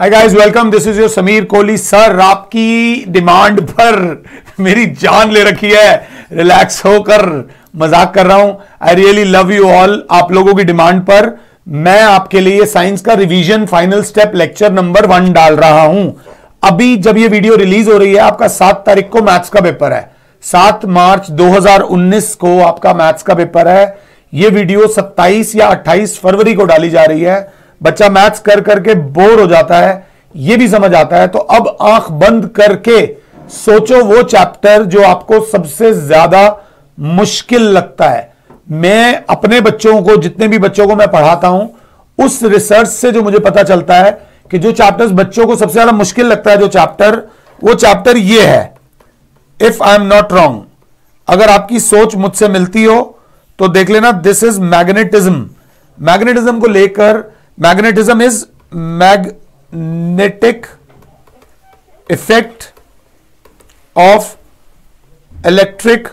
Hi guys, welcome. This is your Sameer Kohli. Sir, आपकी demand पर मेरी जान ले रखी है। रिलैक्स होकर मजाक कर रहा हूं। I really love you all. आप लोगों की डिमांड पर मैं आपके लिए साइंस का revision final step lecture number 1 डाल रहा हूं। अभी जब ये वीडियो रिलीज हो रही है, आपका 7 तारीख को मैथ्स का पेपर है। 7 मार्च 2019 को आपका मैथ्स का पेपर है। ये वीडियो 27 या 28 फरवरी को डाली जा रही है। बच्चा मैथ्स कर करके बोर हो जाता है, ये भी समझ आता है। तो अब आंख बंद करके सोचो वो चैप्टर जो आपको सबसे ज्यादा मुश्किल लगता है। मैं अपने बच्चों को, जितने भी बच्चों को मैं पढ़ाता हूं, उस रिसर्च से जो मुझे पता चलता है कि जो चैप्टर्स बच्चों को सबसे ज्यादा मुश्किल लगता है, वो चैप्टर ये है। If I am not wrong, अगर आपकी सोच मुझसे मिलती हो तो देख लेना। This is magnetism. मैग्नेटिज्म को लेकर, magnetism is magnetic effect of electric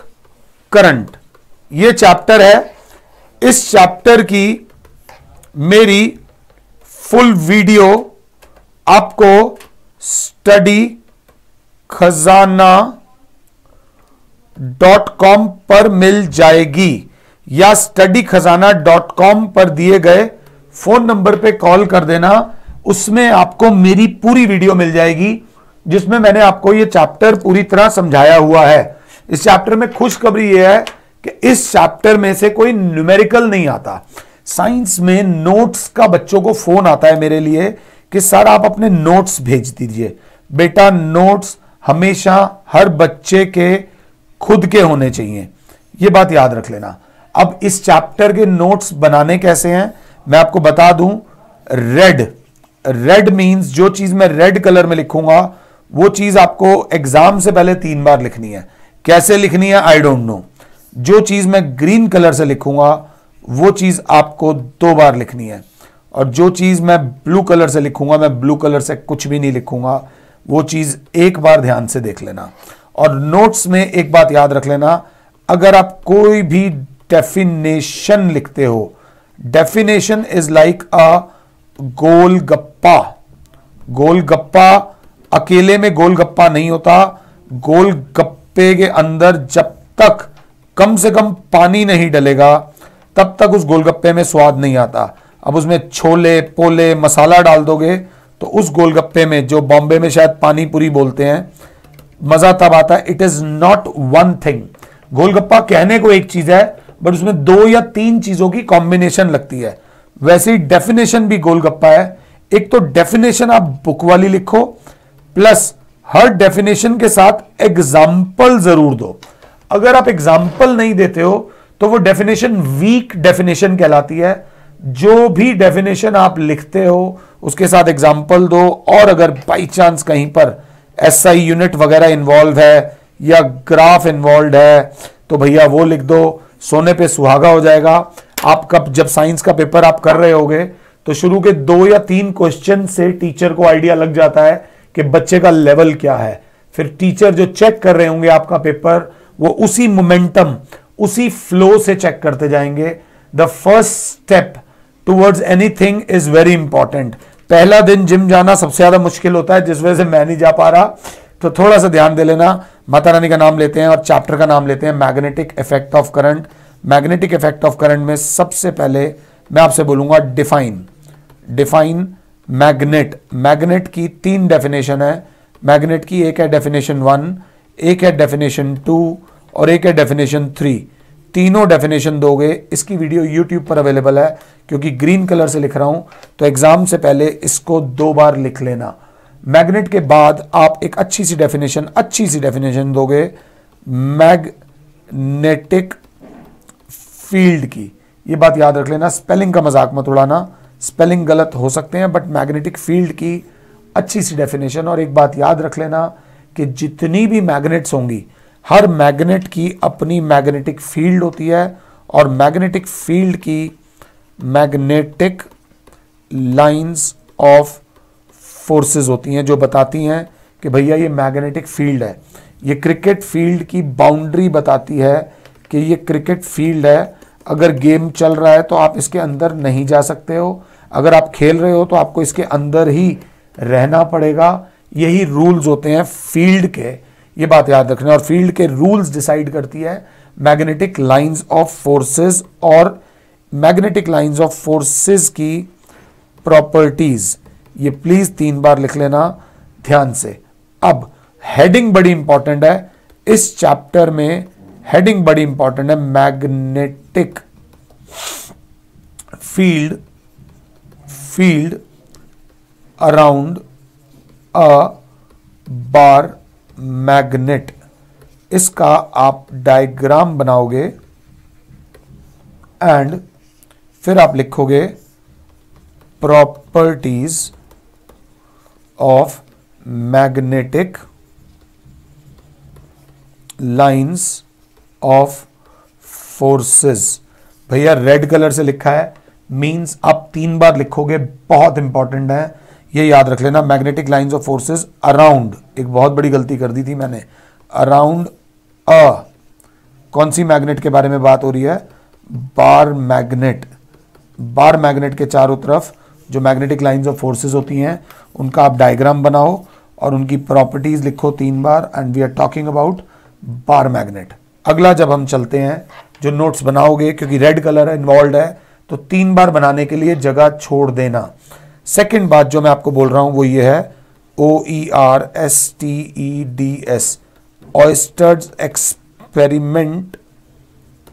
current, ये चैप्टर है। इस चैप्टर की मेरी फुल वीडियो आपको स्टडी खजाना.com पर मिल जाएगी, या studykhazana.com पर दिए गए फोन नंबर पे कॉल कर देना। उसमें आपको मेरी पूरी वीडियो मिल जाएगी, जिसमें मैंने आपको ये चैप्टर पूरी तरह समझाया हुआ है। इस चैप्टर में खुशखबरी ये है कि इस चैप्टर में से कोई न्यूमेरिकल नहीं आता। साइंस में नोट्स का बच्चों को फोन आता है मेरे लिए कि सर आप अपने नोट्स भेज दीजिए। बेटा, नोट्स हमेशा हर बच्चे के खुद के होने चाहिए, ये बात याद रख लेना। अब इस चैप्टर के नोट्स बनाने कैसे हैं मैं आपको बता दूं। रेड मींस जो चीज मैं रेड कलर में लिखूंगा वो चीज आपको एग्जाम से पहले 3 बार लिखनी है। कैसे लिखनी है आई डोंट नो। जो चीज मैं ग्रीन कलर से लिखूंगा वो चीज आपको 2 बार लिखनी है, और जो चीज मैं ब्लू कलर से लिखूंगा, मैं ब्लू कलर से कुछ भी नहीं लिखूंगा, वो चीज 1 बार ध्यान से देख लेना। और नोट्स में एक बात याद रख लेना, अगर आप कोई भी डेफिनेशन लिखते हो, डेफिनेशन इज लाइक अ गोलगप्पा। गोलगप्पा अकेले में गोलगप्पा नहीं होता। गोलगप्पे के अंदर जब तक कम से कम पानी नहीं डलेगा तब तक उस गोलगप्पे में स्वाद नहीं आता। अब उसमें छोले पोले मसाला डाल दोगे तो उस गोलगप्पे में, जो बॉम्बे में शायद पानी पूरी बोलते हैं, मजा तब आता है। It is not one thing. Golgappa कहने को एक चीज है, बट उसमें 2 या 3 चीजों की कॉम्बिनेशन लगती है। वैसे ही डेफिनेशन भी गोलगप्पा है। एक तो डेफिनेशन आप बुक वाली लिखो, प्लस हर डेफिनेशन के साथ एग्जाम्पल जरूर दो। अगर आप एग्जाम्पल नहीं देते हो तो वो डेफिनेशन वीक डेफिनेशन कहलाती है। जो भी डेफिनेशन आप लिखते हो उसके साथ एग्जाम्पल दो। और अगर बाई चांस कहीं पर SI यूनिट वगैरह इन्वॉल्व है या ग्राफ इन्वॉल्व है तो भैया वो लिख दो। सोने पे सुहागा हो जाएगा। आपका जब साइंस का पेपर आप कर रहे होगे तो शुरू के 2 या 3 क्वेश्चन से टीचर को आइडिया लग जाता है कि बच्चे का लेवल क्या है। फिर टीचर जो चेक कर रहे होंगे आपका पेपर, वो उसी मोमेंटम, उसी फ्लो से चेक करते जाएंगे। The first step towards anything is very important. पहला दिन जिम जाना सबसे ज्यादा मुश्किल होता है, जिस वजह से मैं नहीं जा पा रहा, तो थोड़ा सा ध्यान दे लेना। माता रानी का नाम लेते हैं और चैप्टर का नाम लेते हैं magnetic effect of current. Magnetic effect of current में सबसे पहले मैं आपसे बोलूंगा डिफाइन मैग्नेट। मैग्नेट की 3 डेफिनेशन है। मैग्नेट की एक है डेफिनेशन 1, एक है डेफिनेशन 2 और एक है डेफिनेशन 3। तीनों डेफिनेशन दोगे। इसकी वीडियो YouTube पर अवेलेबल है। क्योंकि ग्रीन कलर से लिख रहा हूं तो एग्जाम से पहले इसको 2 बार लिख लेना। मैग्नेट के बाद आप एक अच्छी सी डेफिनेशन दोगे मैग्नेटिक फील्ड की। ये बात याद रख लेना। स्पेलिंग का मजाक मत उड़ाना, स्पेलिंग गलत हो सकते हैं, बट मैग्नेटिक फील्ड की अच्छी सी डेफिनेशन। और एक बात याद रख लेना कि जितनी भी मैग्नेट्स होंगी, हर मैग्नेट की अपनी मैग्नेटिक फील्ड होती है, और मैग्नेटिक फील्ड की मैग्नेटिक लाइंस ऑफ फोर्सेस होती हैं जो बताती हैं कि भैया ये मैग्नेटिक फील्ड है। ये क्रिकेट फील्ड की बाउंड्री बताती है कि ये क्रिकेट फील्ड है। अगर गेम चल रहा है तो आप इसके अंदर नहीं जा सकते हो। अगर आप खेल रहे हो तो आपको इसके अंदर ही रहना पड़ेगा। यही रूल्स होते हैं फील्ड के, ये बात याद रखना। और फील्ड के रूल्स डिसाइड करती है मैग्नेटिक लाइंस ऑफ फोर्सेस और मैग्नेटिक लाइंस ऑफ फोर्सेस की प्रॉपर्टीज। ये प्लीज 3 बार लिख लेना ध्यान से। अब हेडिंग बड़ी इंपॉर्टेंट है इस चैप्टर में, हेडिंग बड़ी इंपॉर्टेंट है, मैग्नेटिक फील्ड अराउंड अ बार मैग्नेट। इसका आप डायग्राम बनाओगे एंड फिर आप लिखोगे properties of magnetic lines of forces. भैया रेड कलर से लिखा है, मींस आप 3 बार लिखोगे, बहुत इंपॉर्टेंट है, ये याद रख लेना। Magnetic lines of forces around, एक बहुत बड़ी गलती कर दी थी मैंने, अराउंड अ, कौन सी मैग्नेट के बारे में बात हो रही है? Bar magnet. बार मैग्नेट के चारों तरफ जो मैग्नेटिक लाइंस ऑफ फोर्सेस होती हैं उनका आप डायग्राम बनाओ और उनकी प्रॉपर्टीज लिखो 3 बार। And we are talking about bar magnet. अगला जब हम चलते हैं, जो नोट्स बनाओगे, क्योंकि रेड कलर इन्वॉल्व है तो 3 बार बनाने के लिए जगह छोड़ देना। सेकंड बात जो मैं आपको बोल रहा हूं वो ये है, OERSTEDS, ऑयस्टर्स एक्सपेरिमेंट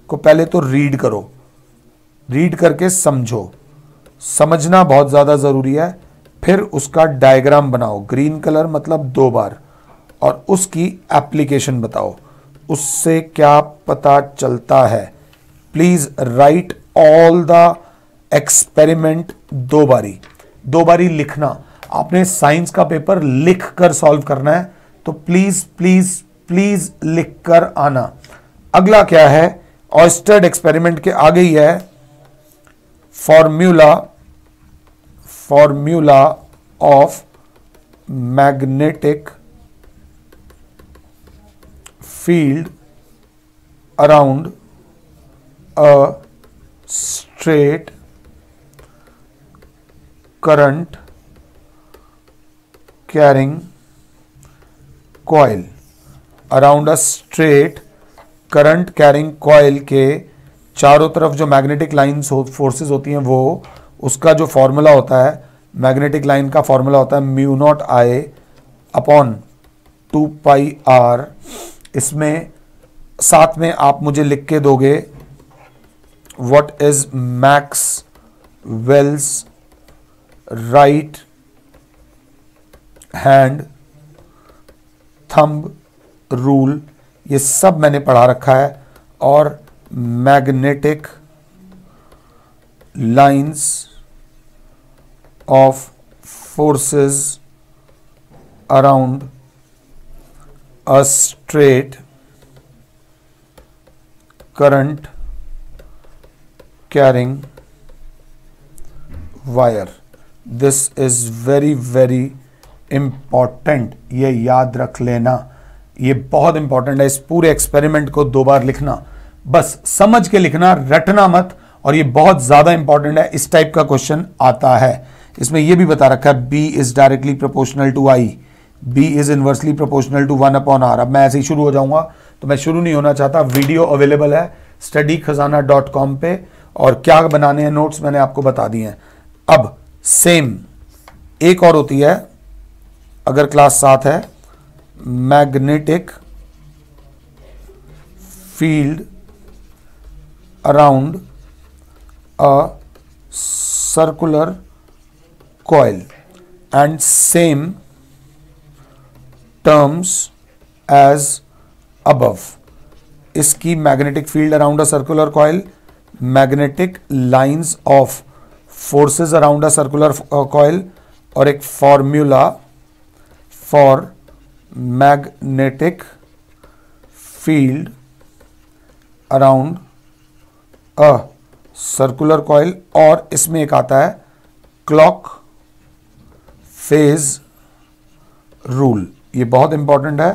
को पहले तो रीड करो, रीड करके समझो, समझना बहुत ज्यादा जरूरी है। फिर उसका डायग्राम बनाओ, ग्रीन कलर मतलब 2 बार, और उसकी एप्लीकेशन बताओ, उससे क्या पता चलता है। Please right all the experiment 2 बारी लिखना। आपने साइंस का पेपर लिख कर सॉल्व करना है, तो प्लीज प्लीज प्लीज लिख कर आना। अगला क्या है? ऑयस्टर्ड एक्सपेरिमेंट के आगे ही है formula of magnetic field around a straight current carrying coil. Around a straight current carrying coil के चारों तरफ जो मैग्नेटिक लाइंस फोर्सेस होती हैं, वो उसका जो फॉर्मूला होता है, मैग्नेटिक लाइन का फॉर्मूला होता है μ0I अपॉन 2πr। इसमें साथ में आप मुझे लिख के दोगे what is Maxwell's right hand thumb rule. ये सब मैंने पढ़ा रखा है। और magnetic lines of forces around a straight current carrying wire. This is very very important, ये याद रख लेना, ये बहुत इंपॉर्टेंट है। इस पूरे एक्सपेरिमेंट को 2 बार लिखना, बस समझ के लिखना, रटना मत। और ये बहुत ज्यादा इंपॉर्टेंट है, इस टाइप का क्वेश्चन आता है। इसमें ये भी बता रखा है B is directly proportional to I, B is inversely proportional to 1/r। अब मैं ऐसे ही शुरू हो जाऊंगा, तो मैं शुरू नहीं होना चाहता। वीडियो अवेलेबल है studykhazana.com पे, और क्या बनाने हैं नोट्स मैंने आपको बता दिए हैं। अब सेम एक और होती है, अगर क्लास 7 है, magnetic field around a circular coil and same terms as above. इसकी magnetic field around a circular coil, magnetic lines of forces around a circular coil, और एक formula for magnetic field around a circular coil. और इसमें एक आता है clock phase rule. ये बहुत इंपॉर्टेंट है,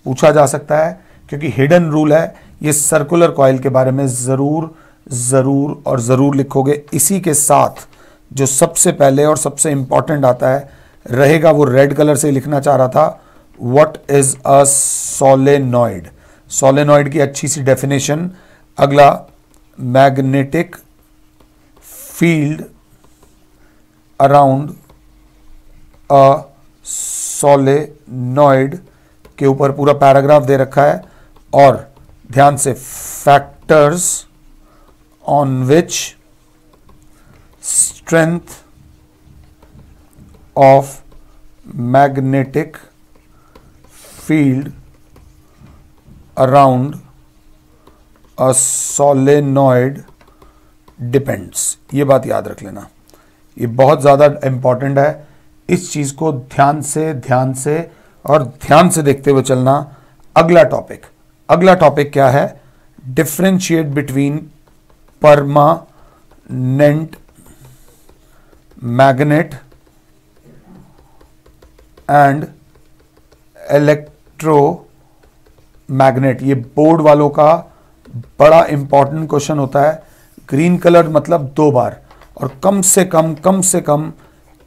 पूछा जा सकता है, क्योंकि हिडन रूल है। ये सर्कुलर कॉइल के बारे में जरूर जरूर और जरूर लिखोगे। इसी के साथ जो सबसे पहले और सबसे इंपॉर्टेंट आता है, रहेगा वो रेड कलर से लिखना चाह रहा था। What is a solenoid? Solenoid की अच्छी सी डेफिनेशन। अगला, magnetic field around a solenoid के ऊपर पूरा पैराग्राफ दे रखा है, और ध्यान से, factors on which strength of magnetic field around a solenoid depends. ये बात याद रख लेना, ये बहुत ज़्यादा इंपॉर्टेंट है। इस चीज़ को ध्यान से और ध्यान से देखते हुए चलना। अगला टॉपिक क्या है? Differentiate between permanent magnet and electromagnet. ये बोर्ड वालों का बड़ा इंपॉर्टेंट क्वेश्चन होता है। ग्रीन कलर मतलब 2 बार, और कम से कम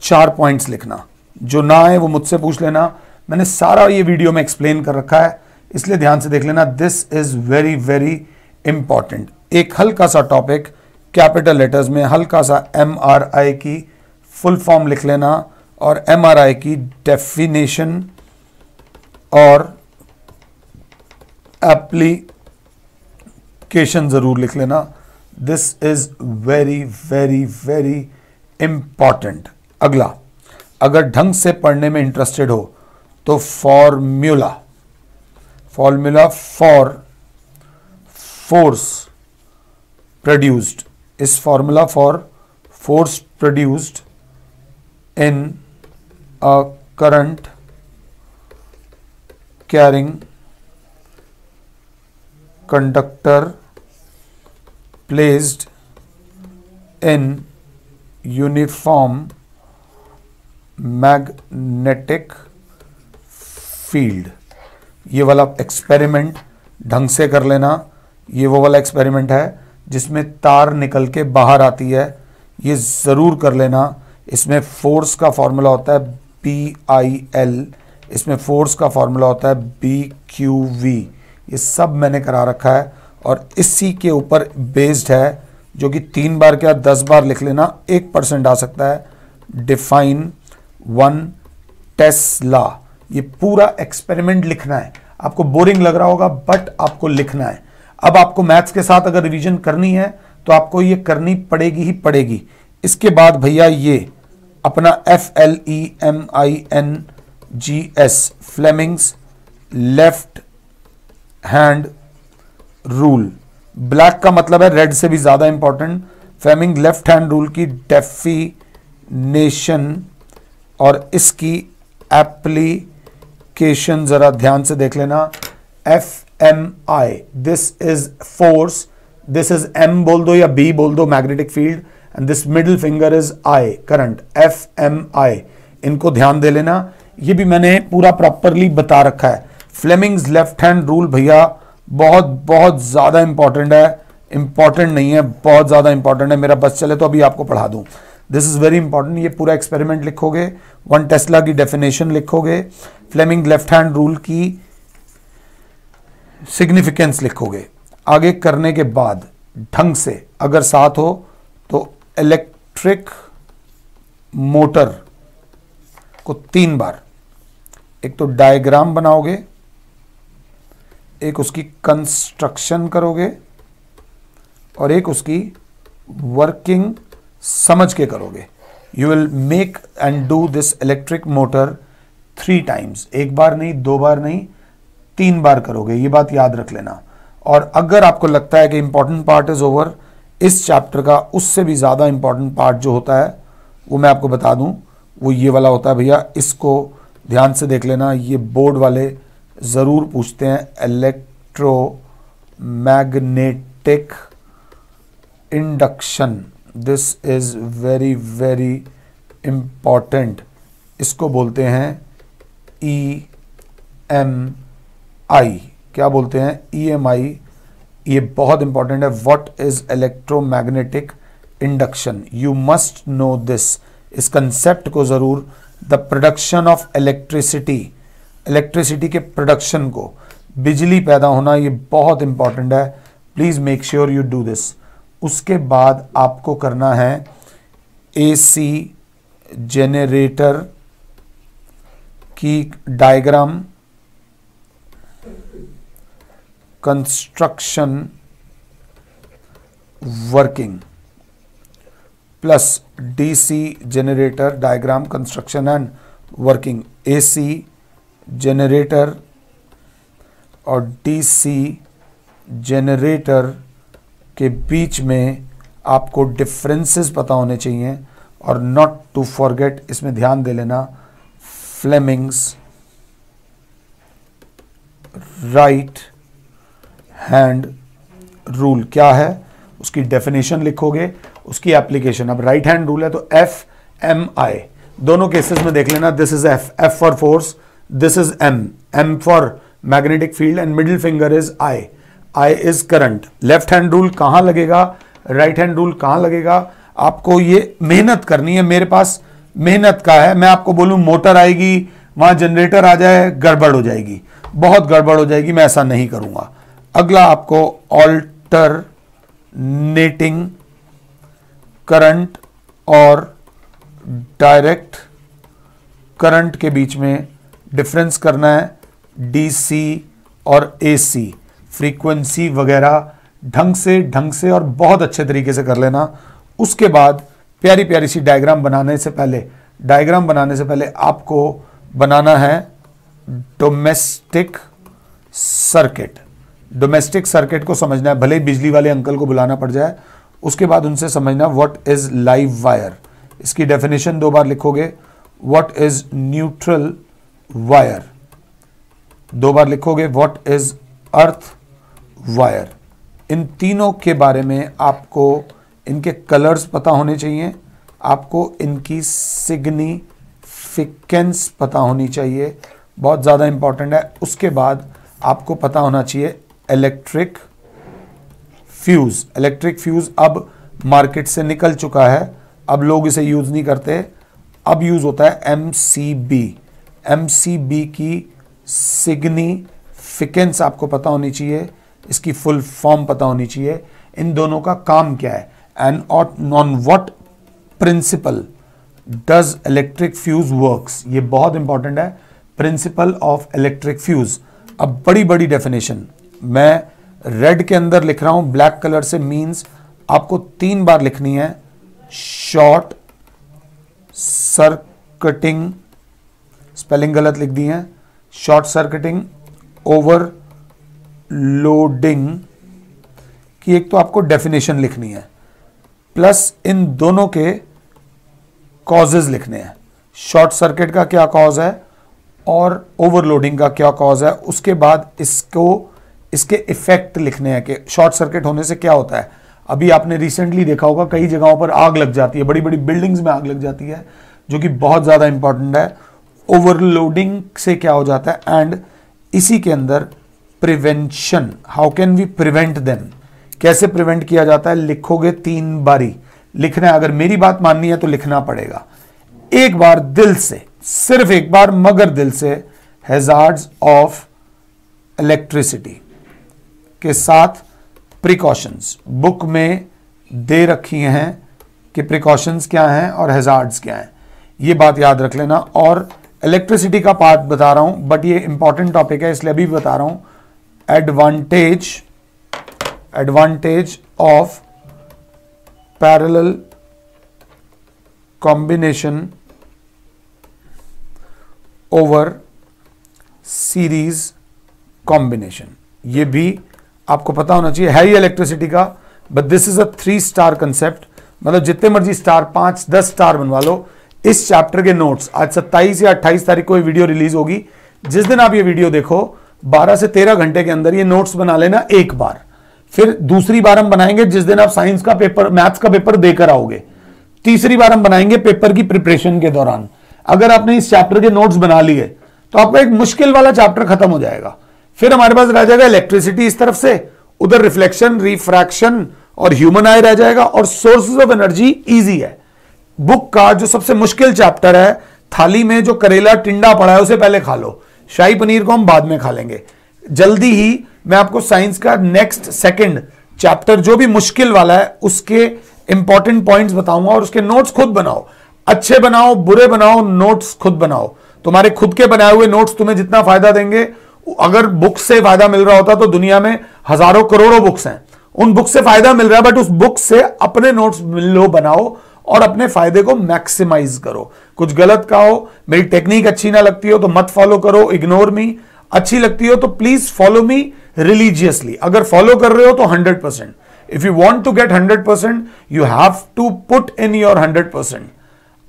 4 पॉइंट्स लिखना। जो ना आए वो मुझसे पूछ लेना, मैंने सारा ये वीडियो में एक्सप्लेन कर रखा है, इसलिए ध्यान से देख लेना। This is very very important. एक हल्का सा टॉपिक, कैपिटल लेटर्स में हल्का सा MRI की फुल फॉर्म लिख लेना, और MRI की डेफिनेशन और एप्लीकेशन जरूर लिख लेना। This is very very very important. अगला, अगर ढंग से पढ़ने में इंटरेस्टेड हो तो फॉर्मूला फॉर फोर्स प्रोड्यूस्ड, इस formula for force produced in a current carrying conductor placed in uniform magnetic field. ये वाला एक्सपेरिमेंट ढंग से कर लेना। ये वो वाला एक्सपेरिमेंट है जिसमें तार निकल के बाहर आती है, ये ज़रूर कर लेना। इसमें फोर्स का फॉर्मूला होता है BIL, इसमें फोर्स का फॉर्मूला होता है BQV। ये सब मैंने करा रखा है, और इसी के ऊपर बेस्ड है, जो कि 3 बार क्या 10 बार लिख लेना, 1% आ सकता है। Define 1 Tesla. ये पूरा एक्सपेरिमेंट लिखना है। आपको बोरिंग लग रहा होगा, बट आपको लिखना है। अब आपको मैथ्स के साथ अगर रिवीजन करनी है तो आपको ये करनी पड़ेगी ही पड़ेगी। इसके बाद भैया ये अपना FLEMINGS, Fleming's left hand rule. Black का मतलब है रेड से भी ज्यादा important. Fleming left hand rule की डेफिनेशन और इसकी एप्लीकेशन जरा ध्यान से देख लेना। FMI, this is force, this is M बोल दो या B बोल दो, magnetic field, and this middle finger is I, current. FMI, इनको ध्यान दे लेना। ये भी मैंने पूरा प्रॉपरली बता रखा है। फ्लेमिंग्स लेफ्ट हैंड रूल भैया बहुत बहुत ज्यादा इंपॉर्टेंट है। इंपॉर्टेंट नहीं है, बहुत ज्यादा इंपॉर्टेंट है। मेरा बस चले तो अभी आपको पढ़ा दूं। This is very important. ये पूरा एक्सपेरिमेंट लिखोगे, 1 टेस्ला की डेफिनेशन लिखोगे, फ्लेमिंग लेफ्ट हैंड रूल की सिग्निफिकेंस लिखोगे। आगे करने के बाद ढंग से अगर साथ हो तो इलेक्ट्रिक मोटर को 3 बार, एक तो डायग्राम बनाओगे, एक उसकी कंस्ट्रक्शन करोगे, और एक उसकी वर्किंग समझ के करोगे। You will make and do this electric motor 3 times. 1 बार नहीं, 2 बार नहीं, 3 बार करोगे। ये बात याद रख लेना। और अगर आपको लगता है कि इंपॉर्टेंट पार्ट इज ओवर, इस चैप्टर का उससे भी ज्यादा इंपॉर्टेंट पार्ट जो होता है वो मैं आपको बता दूं, वो ये वाला होता है भैया। इसको ध्यान से देख लेना, ये बोर्ड वाले जरूर पूछते हैं। Electromagnetic induction, this is very very important. इसको बोलते हैं EMI। क्या बोलते हैं? EMI। ये बहुत इंपॉर्टेंट है। What is electromagnetic induction? You must know this. इस कंसेप्ट को जरूर the production of electricity, electricity के प्रोडक्शन को, बिजली पैदा होना, ये बहुत इंपॉर्टेंट है, please make sure you do this. उसके बाद आपको करना है एसी जेनरेटर की diagram, construction, working, plus DC generator diagram, construction and working. AC generator और डीसी जनरेटर के बीच में आपको डिफरेंसेस पता होने चाहिए, और नॉट टू फॉरगेट, इसमें ध्यान दे लेना, फ्लेमिंग्स राइट हैंड रूल क्या है, उसकी डेफिनेशन लिखोगे, उसकी एप्लीकेशन। अब राइट हैंड रूल है तो एफ एम आई, दोनों केसेस में देख लेना, this is F, F for force, this is M, M for magnetic field and middle finger is I, I is current. Left hand rule कहां लगेगा, right hand rule कहां लगेगा, आपको ये मेहनत करनी है। मेरे पास मेहनत का है, मैं आपको बोलूं मोटर आएगी, वहां जनरेटर आ जाए, गड़बड़ हो जाएगी, बहुत गड़बड़ हो जाएगी, मैं ऐसा नहीं करूंगा। अगला आपको ऑल्टरनेटिंग करंट और डायरेक्ट करंट के बीच में डिफरेंस करना है, डीसी और एसी, फ्रीक्वेंसी वगैरह ढंग से और बहुत अच्छे तरीके से कर लेना। उसके बाद प्यारी प्यारी सी डायग्राम बनाने से पहले आपको बनाना है डोमेस्टिक सर्किट। डोमेस्टिक सर्किट को समझना है, भले ही बिजली वाले अंकल को बुलाना पड़ जाए। उसके बाद उनसे समझना व्हाट इज लाइव वायर, इसकी डेफिनेशन 2 बार लिखोगे, व्हाट इज न्यूट्रल वायर 2 बार लिखोगे, व्हाट इज अर्थ वायर। इन तीनों के बारे में आपको इनके कलर्स पता होने चाहिए, आपको इनकी सिग्निफिकेंस पता होनी चाहिए, बहुत ज़्यादा इंपॉर्टेंट है। उसके बाद आपको पता होना चाहिए इलेक्ट्रिक फ्यूज। इलेक्ट्रिक फ्यूज अब मार्केट से निकल चुका है, अब लोग इसे यूज नहीं करते, अब यूज होता है एमसीबी। एमसीबी की सिग्निफिकेंस आपको पता होनी चाहिए, इसकी फुल फॉर्म पता होनी चाहिए, इन दोनों का काम क्या है, and on what principle does electric fuse works, ये बहुत इंपॉर्टेंट है, प्रिंसिपल ऑफ इलेक्ट्रिक फ्यूज। अब बड़ी बड़ी डेफिनेशन मैं रेड के अंदर लिख रहा हूं, ब्लैक कलर से, मींस आपको 3 बार लिखनी है, शॉर्ट सर्किटिंग, स्पेलिंग गलत लिख दी है, शॉर्ट सर्किटिंग, ओवरलोडिंग की एक तो आपको डेफिनेशन लिखनी है, प्लस इन दोनों के कॉजेज लिखने हैं, शॉर्ट सर्किट का क्या कॉज है और ओवरलोडिंग का क्या कॉज है। उसके बाद इसके इफेक्ट लिखने हैं कि शॉर्ट सर्किट होने से क्या होता है। अभी आपने रिसेंटली देखा होगा कई जगहों पर आग लग जाती है, बड़ी बड़ी बिल्डिंग्स में आग लग जाती है, जो कि बहुत ज़्यादा इंपॉर्टेंट है। ओवरलोडिंग से क्या हो जाता है, एंड इसी के अंदर prevention, how can we prevent them, कैसे प्रिवेंट किया जाता है, लिखोगे 3 बारी लिखना है। अगर मेरी बात माननी है तो लिखना पड़ेगा एक बार दिल से, सिर्फ एक बार, मगर दिल से, हैजार्ड्स ऑफ इलेक्ट्रिसिटी के साथ प्रिकॉशंस। बुक में दे रखी हैं कि प्रिकॉशंस क्या हैं और हैजार्ड्स क्या हैं, ये बात याद रख लेना। और इलेक्ट्रिसिटी का पार्ट बता रहा हूं, बट ये इंपॉर्टेंट टॉपिक है इसलिए अभी बता रहा हूं। Advantage of parallel combination over series combination, ये भी आपको पता होना चाहिए। है ही इलेक्ट्रिसिटी का, but this is a 3 star concept, मतलब जितने मर्जी स्टार, 5-10 स्टार बनवा लो। इस चैप्टर के नोट्स आज 27 या 28 तारीख को ये वीडियो रिलीज होगी, जिस दिन आप ये वीडियो देखो 12 से 13 घंटे के अंदर ये नोट्स बना लेना एक बार, फिर दूसरी बार हम बनाएंगे जिस दिन आप साइंस का पेपर, मैथ्स का पेपर देकर आओगे, तीसरी बार हम बनाएंगे पेपर की प्रिपरेशन के दौरान। अगर आपने इस चैप्टर के नोट्स बना लिए तो आपका एक मुश्किल वाला चैप्टर खत्म हो जाएगा, फिर हमारे पास रह जाएगा इलेक्ट्रिसिटी इस तरफ से, उधर रिफ्लेक्शन, रिफ्रैक्शन और ह्यूमन आई रह जाएगा, और सोर्सेज ऑफ एनर्जी इजी है। बुक का जो सबसे मुश्किल चैप्टर है थाली में जो करेला टिंडा पड़ा है उसे पहले खा लो, शाही पनीर को हम बाद में खा लेंगे। जल्दी ही मैं आपको साइंस का नेक्स्ट सेकंड चैप्टर जो भी मुश्किल वाला है उसके इंपॉर्टेंट पॉइंट्स बताऊंगा और उसके नोट्स खुद बनाओ, अच्छे बनाओ बुरे बनाओ, नोट्स खुद बनाओ। तुम्हारे खुद के बनाए हुए नोट्स तुम्हें जितना फायदा देंगे, अगर बुक से फायदा मिल रहा होता तो दुनिया में हजारों करोड़ों बुक्स हैं, उन बुक से फायदा मिल रहा है, बट उस बुक से अपने नोट्स लो बनाओ और अपने फायदे को मैक्सिमाइज करो। कुछ गलत कहो, मेरी टेक्निक अच्छी ना लगती हो तो मत फॉलो करो, इग्नोर मी। अच्छी लगती हो तो प्लीज फॉलो मी रिलीजियसली। अगर फॉलो कर रहे हो तो 100%। If you want to get 100% you have to put in your 100%।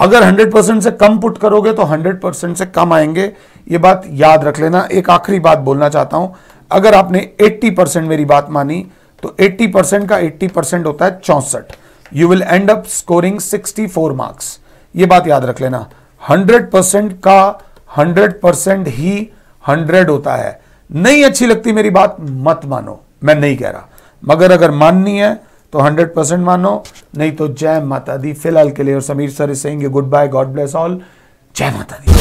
अगर 100% से कम पुट करोगे तो 100% से कम आएंगे, ये बात याद रख लेना। एक आखिरी बात बोलना चाहता हूं, अगर आपने 80% मेरी बात मानी तो 80% का 80% होता है 64। You will and up scoring 64 marks, ये बात याद रख लेना। 100% का 100% ही 100 होता है। नहीं अच्छी लगती मेरी बात मत मानो, मैं नहीं कह रहा, मगर अगर माननी है तो 100% मानो, नहीं तो जय माता दी। फिलहाल के लिए और Sameer sir is saying good bye, god bless all, जय माता दी।